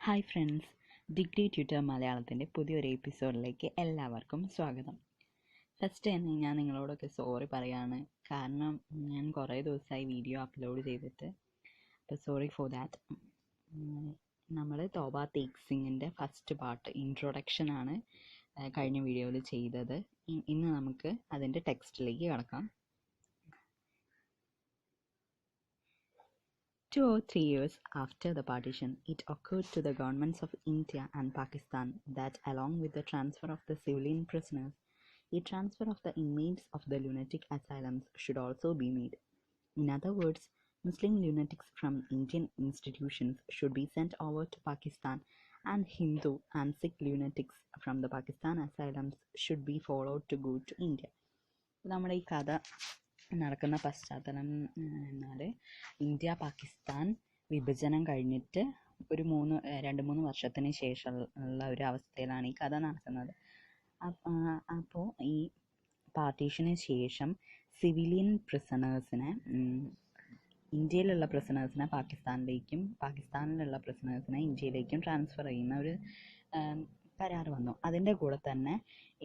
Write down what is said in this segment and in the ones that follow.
Hi friends, degree tutor മലയാളത്തിൻ്റെ പുതിയൊരു എപ്പിസോഡിലേക്ക് എല്ലാവർക്കും സ്വാഗതം. ഫസ്റ്റ് തന്നെ ഞാൻ നിങ്ങളോടൊക്കെ സോറി പറയാണ്. കാരണം ഞാൻ കുറേ ദിവസമായി വീഡിയോ അപ്ലോഡ് ചെയ്തിട്ട്. അപ്പോൾ സോറി ഫോർ ദാറ്റ്. നമ്മൾ TobaTekSinghiൻ്റെ ഫസ്റ്റ് പാർട്ട് ഇൻട്രൊഡക്ഷനാണ് കഴിഞ്ഞ വീഡിയോയിൽ ചെയ്തത്. ഇന്ന് നമുക്ക് അതിൻ്റെ ടെക്സ്റ്റിലേക്ക് കടക്കാം. 2 or 3 years after the partition, it occurred to the governments of India and Pakistan that along with the transfer of the civilian prisoners, a transfer of the inmates of the lunatic asylums should also be made. In other words, Muslim lunatics from Indian institutions should be sent over to Pakistan, and Hindu and Sikh lunatics from the Pakistan asylums should be followed to go to India. നമ്മുടെ ഈ കഥ നടക്കുന്ന പശ്ചാത്തലം എന്നാൽ India Pakistan വിഭജനം കഴിഞ്ഞിട്ട് ഒരു 2-3 വർഷത്തിന് ശേഷമുള്ള ഒരു അവസ്ഥയിലാണ് ഈ കഥ നടക്കുന്നത്. അപ്പോൾ ഈ പാർട്ടീഷന് ശേഷം സിവിലിയൻ പ്രിസണേഴ്സിനെ, ഇന്ത്യയിലുള്ള പ്രിസണേഴ്സിനെ പാകിസ്ഥാനിലേക്കും പാകിസ്ഥാനിലുള്ള പ്രിസണേഴ്സിനെ ഇന്ത്യയിലേക്കും ട്രാൻസ്ഫർ ചെയ്യുന്ന ഒരു കരാർ വന്നു. അതിൻ്റെ കൂടെ തന്നെ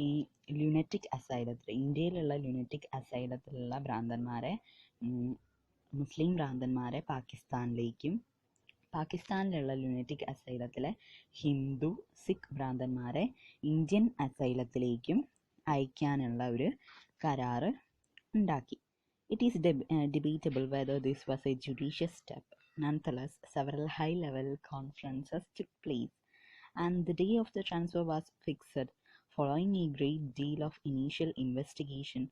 ഈ ലുനറ്റിക് അസൈലത്തിൽ, ഇന്ത്യയിലുള്ള ലുനറ്റിക് അസൈലത്തിലുള്ള ഭ്രാന്തന്മാരെ, മുസ്ലിം ഭ്രാന്തന്മാരെ പാകിസ്ഥാനിലേക്കും പാകിസ്ഥാനിലുള്ള ലുനറ്റിക് അസൈലത്തിലെ ഹിന്ദു സിഖ് ഭ്രാന്തന്മാരെ ഇന്ത്യൻ അസൈലത്തിലേക്കും അയക്കാനുള്ള ഒരു കരാറ് ഉണ്ടാക്കി. It is debatable whether this was a judicious step. Nonetheless, several high-level conferences took place, and the day of the transfer was fixed. Following a great deal of initial investigation,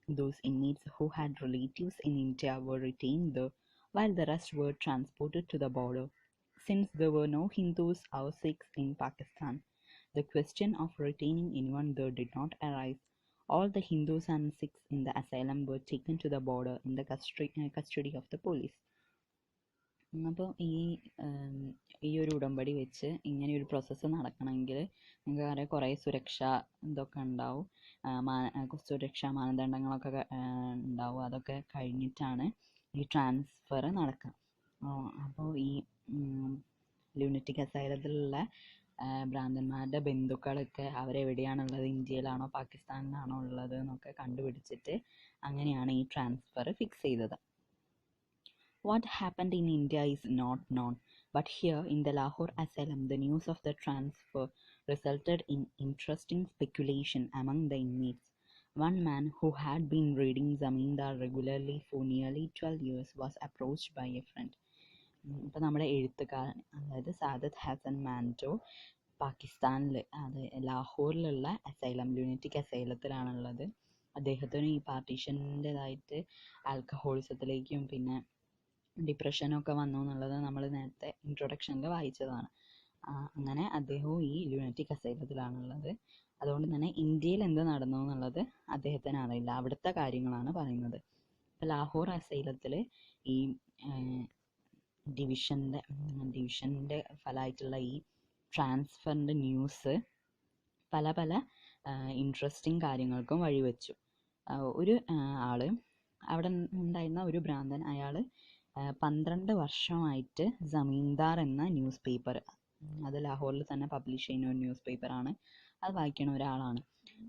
those inmates who had relatives in India were retained there, while the rest were transported to the border. Since there were no Hindus or Sikhs in Pakistan, the question of retaining anyone there did not arise. All the Hindus and Sikhs in the asylum were taken to the border in the custody of the police. അപ്പോൾ ഈ ഒരു ഉടമ്പടി വെച്ച് ഇങ്ങനെ ഒരു process നടക്കണമെങ്കിൽ നിങ്ങൾക്ക് അറിയാം, കുറേ സുരക്ഷാ ഇതൊക്കെ ഉണ്ടാവും, സുരക്ഷാ മാനദണ്ഡങ്ങളൊക്കെ ഉണ്ടാവും. അതൊക്കെ കഴിഞ്ഞിട്ടാണ് ഈ ട്രാൻസ്ഫർ നടക്കുക. അപ്പോൾ ഈ ലുനറ്റിക് അസൈലത്തിലുള്ള ഭ്രാന്തന്മാരുടെ ബന്ധുക്കളൊക്കെ അവരെവിടെയാണുള്ളത്, ഇന്ത്യയിലാണോ പാകിസ്ഥാനിലാണോ ഉള്ളത് എന്നൊക്കെ കണ്ടുപിടിച്ചിട്ട് അങ്ങനെയാണ് ഈ ട്രാൻസ്ഫർ ഫിക്സ് ചെയ്തത്. What happened in India is not known, but here in the Lahore asylum, the news of the transfer resulted in interesting speculation among the inmates. One man who had been reading Zamindar regularly for nearly 12 years was approached by a friend. ഇപ്പോൾ നമ്മുടെ എഴുത്തുകാരൻ, അതായത് സാദത്ത് ഹസൻ മാൻഡോ, പാകിസ്ഥാനിൽ, അത് ലാഹോറിലുള്ള asylum, ലുനറ്റിക് അസൈലത്തിലാണുള്ളത്. അദ്ദേഹത്തിന് ഈ പാർട്ടീഷൻ്റെതായിട്ട് ആൽക്കഹോളിസത്തിലേക്കും പിന്നെ ഡിപ്രഷനൊക്കെ വന്നു എന്നുള്ളത് നമ്മൾ നേരത്തെ ഇൻട്രൊഡക്ഷനിൽ വായിച്ചതാണ്. അങ്ങനെ അദ്ദേഹവും ഈ ലുനറ്റിക് അസൈലത്തിലാണുള്ളത്. അതുകൊണ്ട് തന്നെ ഇന്ത്യയിൽ എന്ത് നടന്നു എന്നുള്ളത് അദ്ദേഹത്തിന് അറിയില്ല. അവിടുത്തെ കാര്യങ്ങളാണ് പറയുന്നത്. ഇപ്പോൾ ലാഹോർ അസൈലത്തിൽ ഈ ഡിവിഷൻ്റെ ഫലമായിട്ടുള്ള ഈ ട്രാൻസ്ഫറിൻ്റെ ന്യൂസ് പല പല ഇൻട്രസ്റ്റിംഗ് കാര്യങ്ങൾക്കും വഴിവെച്ചു. ഒരു ആൾ, അവിടെ ഉണ്ടായിരുന്ന ഒരു ഭ്രാന്തൻ, അയാൾ 12 വർഷമായിട്ട് ജമീന്ദാർ എന്ന ന്യൂസ് പേപ്പർ, അത് ലാഹോറിൽ തന്നെ പബ്ലിഷ് ചെയ്യുന്ന ഒരു ന്യൂസ് പേപ്പറാണ്, അത് വായിക്കണ ഒരാളാണ്.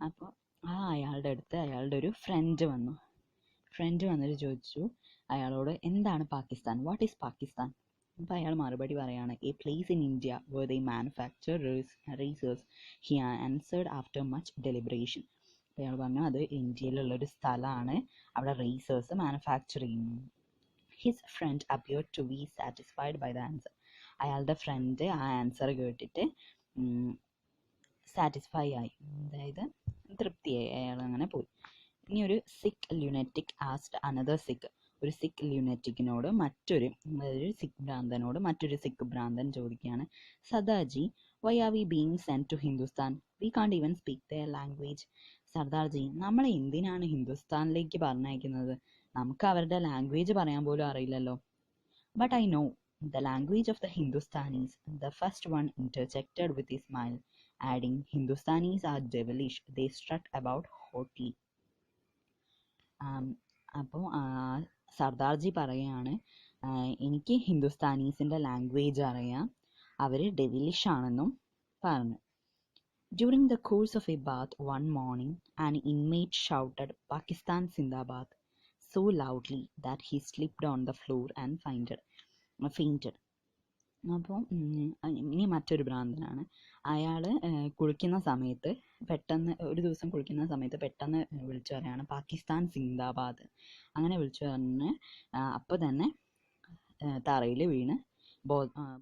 അപ്പോൾ അയാളുടെ അടുത്ത് അയാളുടെ ഒരു ഫ്രണ്ട് വന്നിട്ട് ചോദിച്ചു അയാളോട്, എന്താണ് പാകിസ്ഥാൻ, വാട്ട് ഈസ് പാകിസ്ഥാൻ? അപ്പോൾ അയാൾ മറുപടി പറയാണ്, a place in India where they manufacture razors. He answered after much deliberation. അപ്പോൾ അയാൾ പറഞ്ഞു, അത് ഇന്ത്യയിലുള്ളൊരു സ്ഥലമാണ്, അവിടെ റേസേഴ്സ് മാനുഫാക്ചർ ചെയ്യുന്നു. His friend appeared to be satisfied by the answer. അയാളുടെ ഫ്രണ്ട് ആ ആൻസർ കേട്ടിട്ട് സാറ്റിസ്ഫൈ ആയി, അതായത് തൃപ്തിയായി. അയാൾ അങ്ങനെ പോയി. ഇനി ഒരു Sikh lunatic asked another Sikh. ഒരു സിഖ് ലുനറ്റിക്കിനോട് അതായത് സിഖ് ഭ്രാന്തനോട് മറ്റൊരു സിഖ് ഭ്രാന്തൻ ചോദിക്കുകയാണ്, Sardarji, why are we being sent to Hindustan? We can't even speak their language. Sardarji, നമ്മളെ എന്തിനാണ് ഹിന്ദുസ്ഥാനിലേക്ക് പറഞ്ഞയക്കുന്നത്? നമുക്ക് അവരുടെ ലാംഗ്വേജ് പറയാൻ പോലും അറിയില്ലല്ലോ. But I know the language of the Hindustanis. The first one interjected with a smile, adding, Hindustanis are devilish. They strut about hotly. അപ്പോൾ സർദാർജി പറയുകയാണ്, എനിക്ക് ഹിന്ദുസ്ഥാനീസിൻ്റെ ലാംഗ്വേജ് അറിയാം, അവർ ഡെവിലിഷ് ആണെന്നും പറഞ്ഞു. During the course of a bath one morning, an inmate shouted Pakistan Zindabad so loudly that he slipped on the floor and fainted. അപ്പോൾ ഇനി മറ്റൊരു ഭ്രാന്തനാണ്. അയാൾ കുളിക്കുന്ന സമയത്ത് ഒരു ദിവസം കുളിക്കുന്ന സമയത്ത് പെട്ടെന്ന് വിളിച്ചു പറയാണ് പാകിസ്ഥാൻ സിന്ദാബാദ്. അങ്ങനെ വിളിച്ചു പറഞ്ഞ് അപ്പോൾ തന്നെ തറയിൽ വീണ്